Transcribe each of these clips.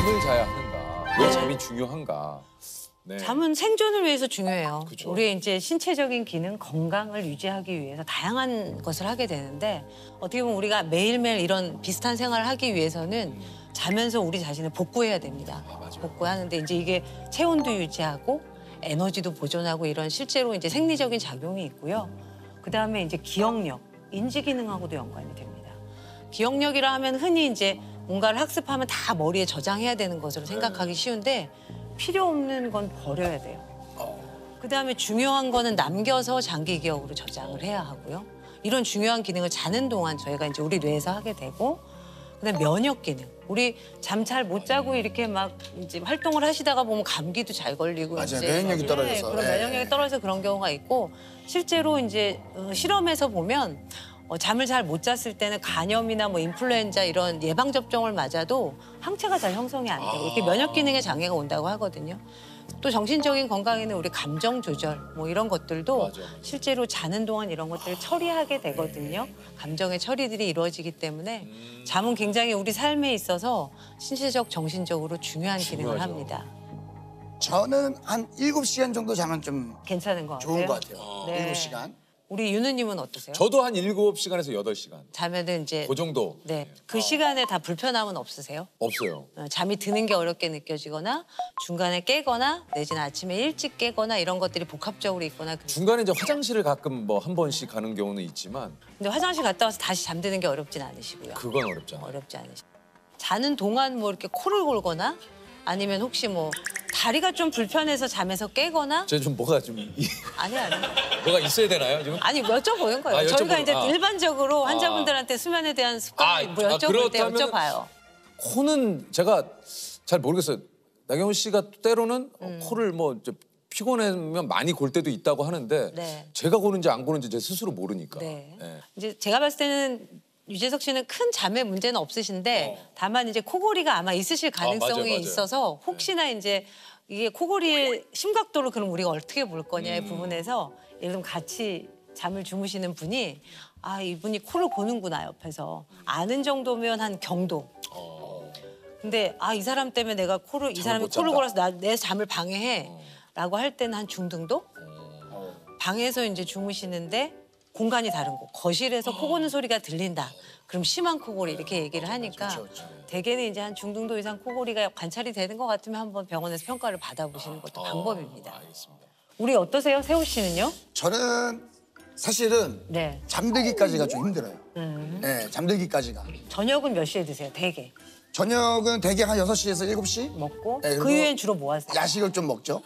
잠을 자야 하는가? 왜 잠이 중요한가? 네. 잠은 생존을 위해서 중요해요. 그쵸. 우리의 이제 신체적인 기능, 건강을 유지하기 위해서 다양한 것을 하게 되는데 어떻게 보면 우리가 매일매일 이런 비슷한 생활을 하기 위해서는 자면서 우리 자신을 복구해야 됩니다. 복구하는데 이제 이게 체온도 유지하고 에너지도 보존하고 이런 실제로 이제 생리적인 작용이 있고요. 그다음에 이제 기억력, 인지 기능하고도 연관이 됩니다. 기억력이라 하면 흔히 이제 뭔가를 학습하면 다 머리에 저장해야 되는 것으로 생각하기 쉬운데 필요 없는 건 버려야 돼요. 그다음에 중요한 거는 남겨서 장기 기억으로 저장을 해야 하고요. 이런 중요한 기능을 자는 동안 저희가 이제 우리 뇌에서 하게 되고 그다음에 면역 기능. 우리 잠 잘 못 자고 이렇게 막 이제 활동을 하시다가 보면 감기도 잘 걸리고 맞아요. 이제 면역력이 떨어져서. 그런 면역력이 떨어져서 그런 경우가 있고 실제로 이제 실험에서 보면 잠을 잘 못 잤을 때는 간염이나 뭐 인플루엔자 이런 예방 접종을 맞아도 항체가 잘 형성이 안 돼요. 이렇게 면역 기능에 장애가 온다고 하거든요. 또 정신적인 건강에는 우리 감정 조절 뭐 이런 것들도 실제로 자는 동안 이런 것들을 처리하게 되거든요. 감정의 처리들이 이루어지기 때문에 잠은 굉장히 우리 삶에 있어서 신체적, 정신적으로 중요한 기능을 합니다. 저는 한 7시간 정도 자면 좀 괜찮은 것 같아요. 좋은 것 같아요. 네. 7시간. 우리 유느님은 어떠세요? 저도 한 7시간에서 8시간. 자면은 이제 그 정도. 네. 그 시간에 다 불편함은 없으세요? 없어요. 잠이 드는 게 어렵게 느껴지거나 중간에 깨거나 내지는 아침에 일찍 깨거나 이런 것들이 복합적으로 있거나 중간에 이제 화장실을 가끔 뭐 한 번씩 가는 경우는 있지만 근데 화장실 갔다 와서 다시 잠드는 게 어렵진 않으시고요. 그건 어렵잖아요. 어렵지 않으시고 자는 동안 뭐 이렇게 코를 골거나 아니면 혹시 뭐 다리가 좀 불편해서 잠에서 깨거나 제 좀 뭐가 좀 아니 뭐가 있어야 되나요 지금? 아니 여쭤보는 거예요. 아, 저희가 여쭤보는- 이제 아. 일반적으로 환자분들한테 수면에 대한 습관을 뭐 여쭤볼 때 그렇다면은 여쭤봐요. 코는 제가 잘 모르겠어요. 나경원 씨가 때로는 코를 뭐 이제 피곤하면 많이 골 때도 있다고 하는데 네. 제가 고는지 안 고는지 제 스스로 모르니까. 네. 네. 이제 제가 봤을 때는 유재석 씨는 큰 잠의 문제는 없으신데 다만 이제 코골이가 아마 있으실 가능성이 맞아요. 있어서 혹시나 이제 이게 코골이의 심각도를 그럼 우리가 어떻게 볼 거냐의 부분에서 예를 들면 같이 잠을 주무시는 분이 아 이분이 코를 고는구나 옆에서 아는 정도면 한 경도. 근데 아 이 사람 때문에 내가 코를 이 사람이 못 코를 잔다. 골아서 내 잠을 방해해라고 할 때는 한 중등도. 방에서 이제 주무시는데 공간이 다른 곳, 거실에서 코 고는 소리가 들린다. 그럼 심한 코골이 이렇게 얘기를 하니까 대개는 이제 한 중등도 이상 코골이가 관찰이 되는 것 같으면 한번 병원에서 평가를 받아보시는 것도 방법입니다. 알겠습니다. 우리 어떠세요, 세호 씨는요? 저는 사실은 네. 잠들기까지가 좀 힘들어요. 네, 잠들기까지가. 저녁은 몇 시에 드세요, 대개? 저녁은 대개 한 6시에서 7시? 먹고 네, 그 그리고 이후엔 주로 뭐 하세요? 야식을 좀 먹죠.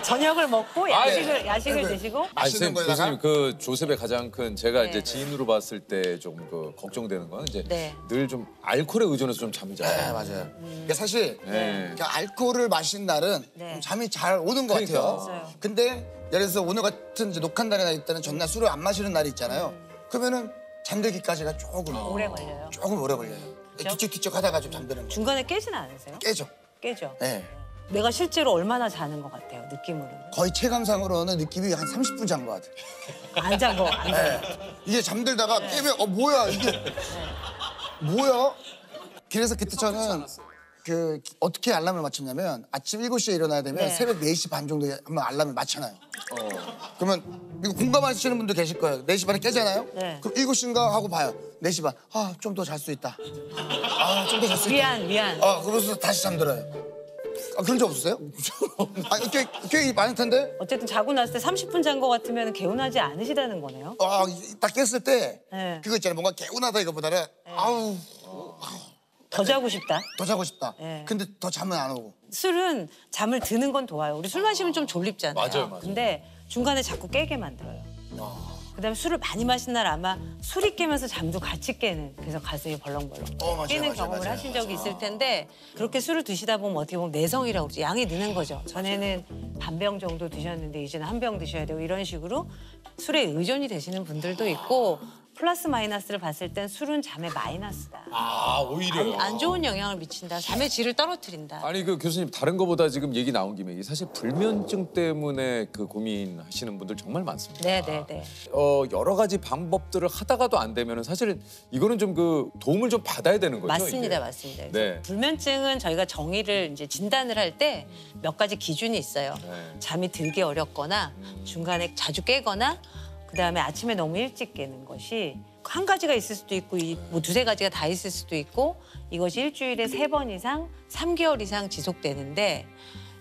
저녁을 먹고 야식을 드시고 아니, 맛있는 선생님, 거에다가? 교수님 그 조셉의 가장 큰 제가 네. 이제 지인으로 봤을 때 좀 그 걱정되는 건 이제 네. 늘 좀 알코올에 의존해서 좀 잠이 자요. 네, 맞아요. 그러니까 사실 네. 그러니까 알코올을 마신 날은 네. 좀 잠이 잘 오는 것 그러니까. 같아요. 맞아요. 근데 예를 들어서 오늘 같은 이제 녹한 날이나 있다는 전날 술을 안 마시는 날이 있잖아요. 그러면은 잠들기까지가 조금 오래 걸려요. 조금 오래 걸려요. 뒤척뒤척 하다가 좀 잠드는 거. 중간에 깨지는 않으세요? 깨죠. 깨죠. 네. 내가 실제로 얼마나 자는 것 같아요, 느낌으로는? 거의 체감상으로는 느낌이 한 30분 잔 것 같아요. 안 잔 거, 안 잔 거. 네. 이게 잠들다가 깨면 뭐야 이게 뭐야? 그래서 그때 저는 그 어떻게 알람을 맞췄냐면 아침 7시에 일어나야 되면 네. 새벽 4시 반 정도에 한번 알람을 맞춰놔요. 그러면 이거 공감하시는 분도 계실 거예요. 4시 반에 깨잖아요? 네. 그럼 7시인가 하고 봐요. 4시 반. 아, 좀 더 잘 수 있다. 아, 좀 더 잘 수 있다. 미안. 그러면서 다시 잠들어요. 아, 그런 적 없었어요? 아니, 꽤 많을 텐데? 어쨌든 자고 났을 때 30분 잔 거 같으면 개운하지 않으시다는 거네요. 딱 깼을 때 네. 그거 있잖아요. 뭔가 개운하다 이거보다는 아우, 더 자고 싶다. 더 자고 싶다. 네. 근데 더 잠은 안 오고. 술은 잠을 드는 건 좋아요. 우리 술 마시면 좀 졸립잖아요. 맞아요. 근데 중간에 자꾸 깨게 만들어요. 그다음에 술을 많이 마신 날 아마 술이 깨면서 잠도 같이 깨는 그래서 가슴이 벌렁벌렁 맞아요, 깨는 맞아요, 경험을 맞아요. 하신 적이 있을 텐데 그렇게 술을 드시다 보면 어떻게 보면 내성이라고 그러죠. 양이 느는 거죠. 전에는 반병 정도 드셨는데 이제는 한 병 드셔야 되고 이런 식으로 술에 의존이 되시는 분들도 있고 플러스 마이너스를 봤을 땐 술은 잠에 마이너스다. 아 오히려. 안 좋은 영향을 미친다. 잠의 질을 떨어뜨린다. 아니 그 교수님 다른 거보다 지금 얘기 나온 김에 사실 불면증 때문에 그 고민하시는 분들 정말 많습니다. 네네네. 여러 가지 방법들을 하다가도 안 되면은 사실은 이거는 좀 그 도움을 좀 받아야 되는 거죠. 맞습니다, 이게. 맞습니다. 네. 불면증은 저희가 정의를 이제 진단을 할 때 몇 가지 기준이 있어요. 네. 잠이 들기 어렵거나 중간에 자주 깨거나 그다음에 아침에 너무 일찍 깨는 것이 한 가지가 있을 수도 있고 뭐 두세 가지가 다 있을 수도 있고 이것이 일주일에 3번 이상 3개월 이상 지속되는데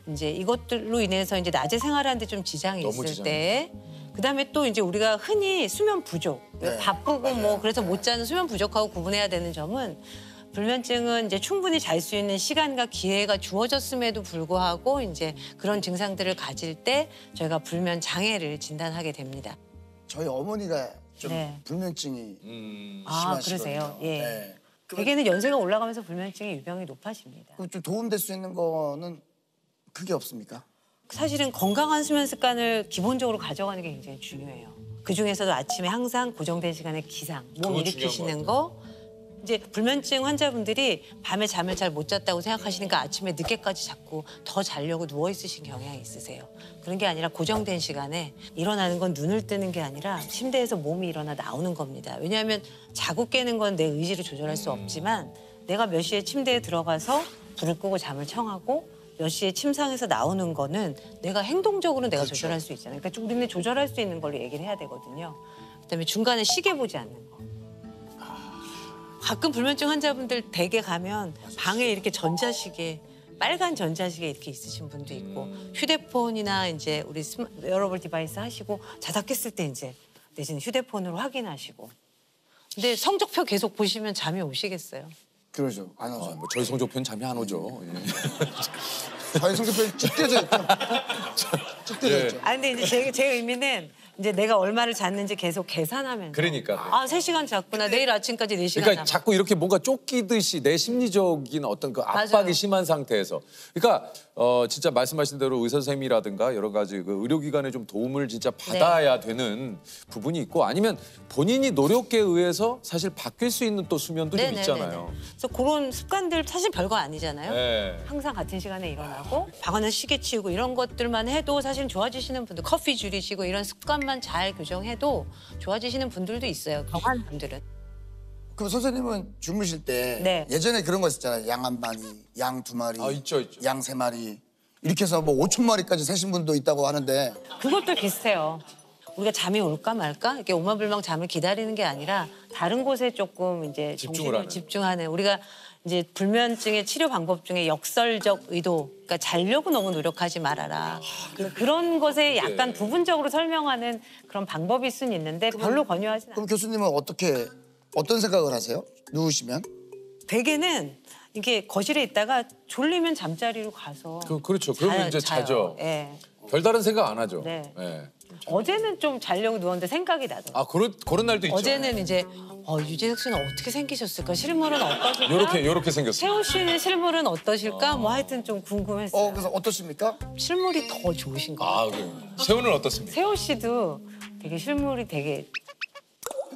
이제 이것들로 인해서 이제 낮에 생활하는데 좀 지장이 너무 있을 지장이 때 그다음에 또 이제 우리가 흔히 수면 부족 네. 바쁘고 뭐 그래서 못 자는 수면 부족하고 구분해야 되는 점은 불면증은 이제 충분히 잘 수 있는 시간과 기회가 주어졌음에도 불구하고 이제 그런 증상들을 가질 때 저희가 불면 장애를 진단하게 됩니다. 저희 어머니가 좀 네. 불면증이 아, 심하시거든요. 그러세요? 예. 네. 대개는 연세가 올라가면서 불면증의 유병이 높아집니다. 그럼 좀 도움될 수 있는 거는 크게 없습니까? 사실은 건강한 수면 습관을 기본적으로 가져가는 게 굉장히 중요해요. 그 중에서도 아침에 항상 고정된 시간에 기상, 몸 그거 일으키시는 중요한 거. 이제 불면증 환자분들이 밤에 잠을 잘 못 잤다고 생각하시니까 아침에 늦게까지 자꾸 더 자려고 누워 있으신 경향이 있으세요. 그런 게 아니라 고정된 시간에 일어나는 건 눈을 뜨는 게 아니라 침대에서 몸이 일어나 나오는 겁니다. 왜냐하면 자고 깨는 건 내 의지로 조절할 수 없지만 내가 몇 시에 침대에 들어가서 불을 끄고 잠을 청하고 몇 시에 침상에서 나오는 거는 내가 행동적으로 내가 그렇죠. 조절할 수 있잖아요. 그러니까 우리는 조절할 수 있는 걸로 얘기를 해야 되거든요. 그다음에 중간에 시계 보지 않는 거. 가끔 불면증 환자분들 댁에 가면 방에 이렇게 전자시계, 빨간 전자시계 이렇게 있으신 분도 있고 휴대폰이나 이제 우리 웨어러블 디바이스 하시고 자다 깼을 때 이제 대신 휴대폰으로 확인하시고. 근데 성적표 계속 보시면 잠이 오시겠어요? 그러죠. 안 오죠. 뭐 저희 성적표는 잠이 안 오죠. 저희 성적표는 찢겨져 있죠. 찢겨져 있죠. 아 근데 이제 제 의미는 이제 내가 얼마를 잤는지 계속 계산하면서. 그러니까. 아, 3시간 잤구나. 내일 아침까지 4시간 그러니까 잤구나. 자꾸 이렇게 뭔가 쫓기듯이 내 심리적인 어떤 그 압박이 맞아요. 심한 상태에서. 그러니까 진짜 말씀하신 대로 의사 선생님이라든가 여러 가지 그 의료기관의 좀 도움을 진짜 받아야 되는 부분이 있고 아니면 본인이 노력에 의해서 사실 바뀔 수 있는 또 수면도 좀 있잖아요. 그래서 그런 습관들 사실 별거 아니잖아요. 네. 항상 같은 시간에 일어나고 방안은 시계 치우고 이런 것들만 해도 사실 좋아지시는 분들 커피 줄이시고 이런 습관만 잘 교정해도 좋아지시는 분들도 있어요. 경한 분들은. 그럼 선생님은 주무실 때 네. 예전에 그런 거 있었잖아요. 양 한 마리, 양 2마리, 아, 있죠. 양 3마리 이렇게 해서 뭐 5천 마리까지 세신 분도 있다고 하는데 그것도 비슷해요. 우리가 잠이 올까 말까 이렇게 오만불망 잠을 기다리는 게 아니라 다른 곳에 조금 이제 집중을 정신을 하는. 집중하는 우리가 이제 불면증의 치료 방법 중에 역설적 의도, 그러니까 자려고 너무 노력하지 말아라. 그런 것에 약간 부분적으로 설명하는 그런 방법일 수는 있는데 별로 권유하진 않아요. 그럼 교수님은 어떤 생각을 하세요? 누우시면? 대개는 이게 거실에 있다가 졸리면 잠자리로 가서 그렇죠. 그러면 이제 자요. 자죠. 예. 별다른 생각 안 하죠. 네. 예. 어제는 좀 자려고 누웠는데 생각이 나더라고요. 아 그런 날도 있죠. 어제는 이제 유재석 씨는 어떻게 생기셨을까? 실물은 어떠실까? 요렇게 생겼어요. 세호 씨는 실물은 어떠실까? 뭐 하여튼 좀 궁금했어요. 그래서 어떠십니까? 실물이 더 좋으신 것 같아요. 세훈은 어떻습니까? 세호 씨도 되게 실물이 되게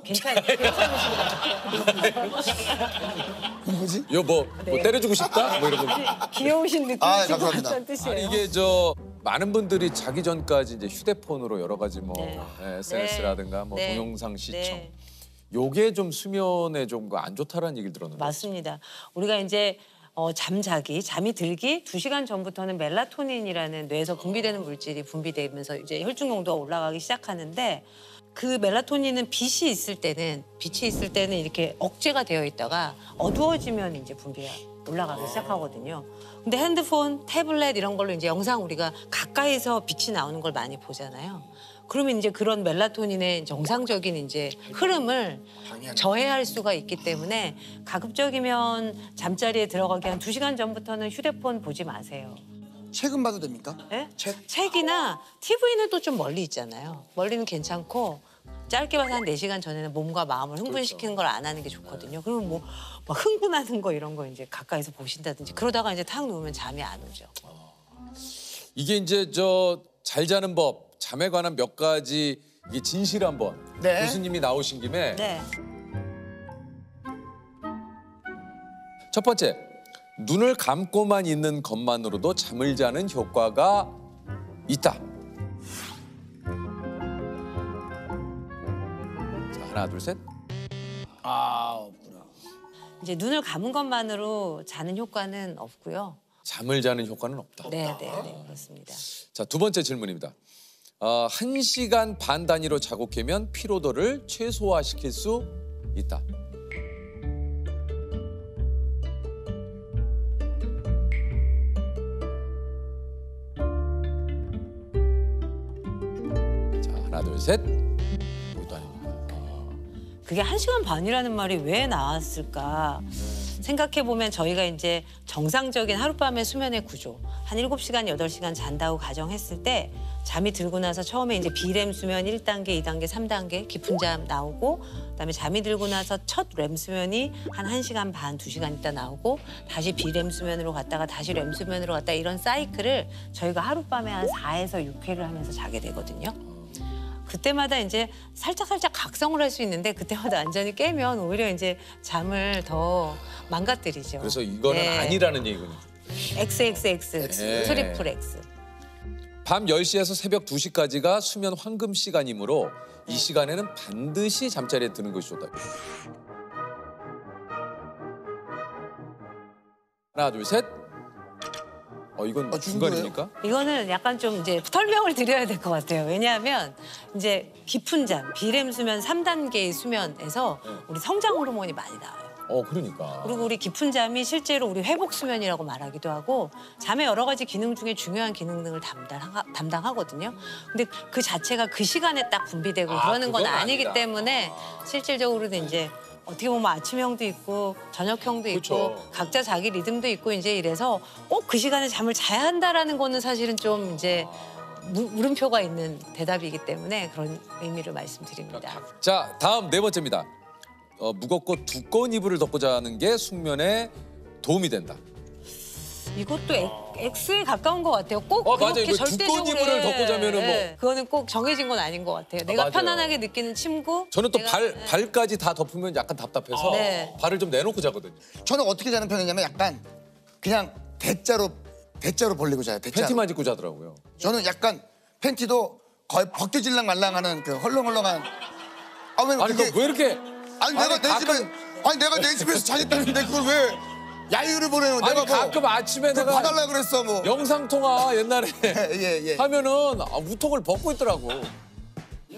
괜찮으신 것 같아요. 뭐지? 뭐 때려주고 싶다? 뭐 이런 거. 귀여우신 느낌이신 아, 것 감사합니다. 같다는 뜻이에요. 이게 많은 분들이 자기 전까지 이제 휴대폰으로 여러 가지 뭐 네. SNS라든가 뭐 네. 동영상 시청. 네. 요게 좀 수면에 좀 안 좋다라는 얘기를 들었는데. 맞습니다. 우리가 이제 잠이 들기 2시간 전부터는 멜라토닌이라는 뇌에서 분비되는 물질이 분비되면서 이제 혈중 농도가 올라가기 시작하는데 그 멜라토닌은 빛이 있을 때는 이렇게 억제가 되어 있다가 어두워지면 이제 분비가 올라가기 시작하거든요. 근데 핸드폰, 태블릿 이런 걸로 이제 영상 우리가 가까이서 빛이 나오는 걸 많이 보잖아요. 그러면 이제 그런 멜라토닌의 정상적인 이제 흐름을 저해할 수가 있기 때문에 가급적이면 잠자리에 들어가기 한 2시간 전부터는 휴대폰 보지 마세요. 책은 봐도 됩니까? 네? 책? 책이나 TV는 또 좀 멀리 있잖아요. 멀리는 괜찮고 짧게 봐서 한 4시간 전에는 몸과 마음을 흥분시키는 걸 안 하는 게 좋거든요. 그러면 뭐 막 흥분하는 거 이런 거 이제 가까이서 보신다든지 그러다가 이제 탁 누우면 잠이 안 오죠. 이게 이제 잘 자는 법, 잠에 관한 몇 가지 이게 진실 한번 네. 교수님이 나오신 김에 네. 첫 번째, 눈을 감고만 있는 것만으로도 잠을 자는 효과가 있다. 자, 하나, 둘, 셋. 아, 없구나. 이제 눈을 감은 것만으로 자는 효과는 없고요. 잠을 자는 효과는 없다. 네, 그렇습니다. 자, 두 번째 질문입니다. 1시간 반 단위로 자고 깨면 피로도를 최소화시킬 수 있다. 자, 하나, 둘, 셋. 이것도 아닙니다. 그게 1시간 반이라는 말이 왜 나왔을까? 생각해보면 저희가 이제 정상적인 하룻밤의 수면의 구조, 한 7시간, 8시간 잔다고 가정했을 때 잠이 들고 나서 처음에 이제 비렘 수면 1단계, 2단계, 3단계 깊은 잠 나오고 그다음에 잠이 들고 나서 첫 렘 수면이 한 1시간 반, 2시간 있다 나오고 다시 비렘 수면으로 갔다가 다시 렘 수면으로 갔다 이런 사이클을 저희가 하룻밤에 한 4에서 6회를 하면서 자게 되거든요. 그때마다 이제 살짝 각성을 할 수 있는데 그때마다 완전히 깨면 오히려 이제 잠을 더 망가뜨리죠. 그래서 이거는 네. 아니라는 얘기군요. XXX, 네. 트리플 X. 밤 10시에서 새벽 2시까지가 수면 황금 시간이므로 이 시간에는 반드시 잠자리에 드는 것이 좋다. 하나, 둘, 셋. 이건 중간입니까? 이거는 약간 좀 이제 설명을 드려야 될 것 같아요. 왜냐하면 이제 깊은 잠, 비렘 수면 3단계의 수면에서 우리 성장 호르몬이 많이 나와요. 그러니까. 그리고 우리 깊은 잠이 실제로 우리 회복 수면이라고 말하기도 하고 잠의 여러 가지 기능 중에 중요한 기능 등을 담당하거든요. 근데 그 자체가 그 시간에 딱 분비되고 그러는 건 그건 아니기 아니다. 때문에 실질적으로는 이제 어떻게 보면 아침형도 있고 저녁형도 있고 그쵸. 각자 자기 리듬도 있고 이제 이래서 꼭 그 시간에 잠을 자야 한다라는 거는 사실은 좀 이제 물음표가 있는 대답이기 때문에 그런 의미를 말씀드립니다. 자, 다음 네 번째입니다. 무겁고 두꺼운 이불을 덮고 자는 게 숙면에 도움이 된다. 이것도 X에 가까운 것 같아요. 꼭 맞아요. 그렇게 이거 절대적으로 두꺼운 이불을 덮고 자면은 뭐. 그거는 꼭 정해진 건 아닌 것 같아요. 내가 맞아요. 편안하게 느끼는 침구. 저는 또 내가- 발까지 다 덮으면 약간 답답해서 네. 발을 좀 내놓고 자거든요. 저는 어떻게 자는 편이냐면 약간 그냥 대자로 벌리고 자요. 대자로. 팬티만 입고 자더라고요. 저는 약간 팬티도 거의 벗겨질랑 말랑하는 그 헐렁헐렁한. 왜냐면 아니, 그게 그거 왜 이렇게. 내가 내 집에서 자겠다는데 그걸 왜 야유를 보내요? 아니, 내가 가끔 아침에 그거 내가 봐달라 그랬어 뭐. 영상통화 옛날에 예. 하면은 우통을 벗고 있더라고.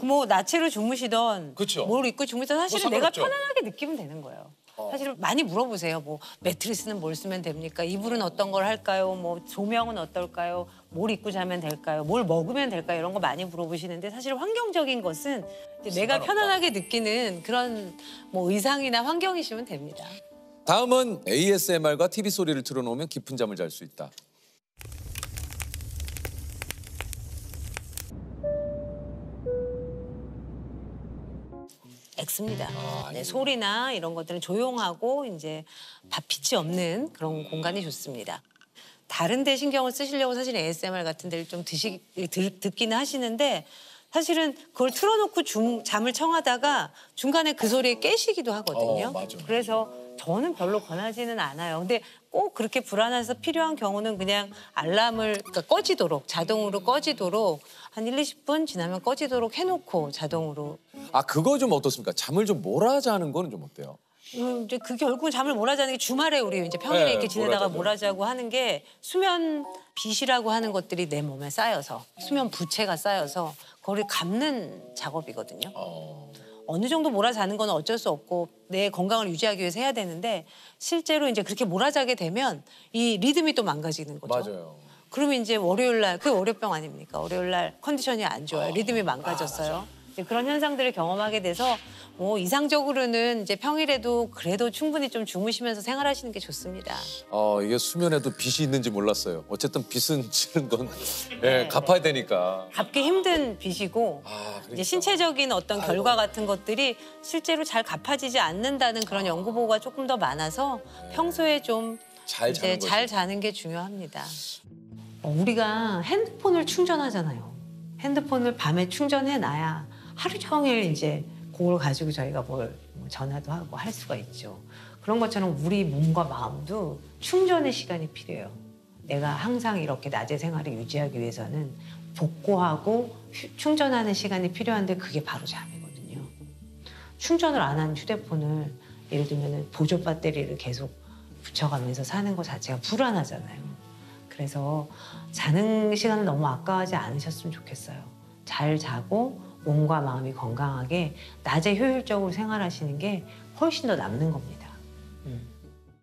뭐 나체로 주무시던 그쵸. 뭘 입고 주무시던 사실은 뭐 내가 상관없죠. 편안하게 느끼면 되는 거예요. 사실 많이 물어보세요. 뭐 매트리스는 뭘 쓰면 됩니까? 이불은 어떤 걸 할까요? 뭐 조명은 어떨까요? 뭘 입고 자면 될까요? 뭘 먹으면 될까요? 이런 거 많이 물어보시는데 사실 환경적인 것은 이제 내가 편안하게 느끼는 그런 뭐 의상이나 환경이시면 됩니다. 다음은 ASMR과 TV 소리를 틀어놓으면 깊은 잠을 잘 수 있다. X입니다. 네, 소리나 이런 것들은 조용하고 이제 빛이 없는 그런 공간이 좋습니다. 다른 데 신경을 쓰시려고 사실 ASMR 같은 데를 좀 듣기는 하시는데 사실은 그걸 틀어놓고 잠을 청하다가 중간에 그 소리에 깨시기도 하거든요. 맞아. 그래서 저는 별로 권하지는 않아요. 근데 꼭 그렇게 불안해서 필요한 경우는 그냥 알람을 그러니까 꺼지도록 자동으로 꺼지도록 한 1, 20분 지나면 꺼지도록 해놓고 자동으로. 그거 좀 어떻습니까? 잠을 좀 몰아자는 거는 좀 어때요? 이제 그 결국은 잠을 몰아자는 게 주말에 우리 이제 평일에 네, 이렇게 지내다가 몰아자죠. 몰아자고 하는 게 수면 빛이라고 하는 것들이 내 몸에 쌓여서 수면 부채가 쌓여서 그걸 감는 작업이거든요. 어느 정도 몰아자는 건 어쩔 수 없고 내 건강을 유지하기 위해서 해야 되는데 실제로 이제 그렇게 몰아자게 되면 이 리듬이 또 망가지는 거죠. 맞아요. 그러면 이제 월요일 날 그 월요병 아닙니까? 월요일 날 컨디션이 안 좋아요. 리듬이 망가졌어요. 이제 그런 현상들을 경험하게 돼서 뭐 이상적으로는 이제 평일에도 그래도 충분히 좀 주무시면서 생활하시는 게 좋습니다. 이게 수면에도 빚이 있는지 몰랐어요. 어쨌든 빚은 지는 건 갚아야 되니까. 갚기 힘든 빚이고 그러니까. 이제 신체적인 어떤 결과 같은 것들이 실제로 잘 갚아지지 않는다는 그런 연구 보고가 조금 더 많아서 평소에 좀 잘 자는 이제 잘 거지. 자는 게 중요합니다. 우리가 핸드폰을 충전하잖아요. 핸드폰을 밤에 충전해 놔야 하루 종일 이제 그걸 가지고 저희가 뭘 전화도 하고 할 수가 있죠. 그런 것처럼 우리 몸과 마음도 충전의 시간이 필요해요. 내가 항상 이렇게 낮의 생활을 유지하기 위해서는 복구하고 충전하는 시간이 필요한데 그게 바로 잠이거든요. 충전을 안 한 휴대폰을 예를 들면 보조 배터리를 계속 붙여가면서 사는 것 자체가 불안하잖아요. 그래서 자는 시간을 너무 아까워하지 않으셨으면 좋겠어요. 잘 자고 몸과 마음이 건강하게 낮에 효율적으로 생활하시는 게 훨씬 더 남는 겁니다.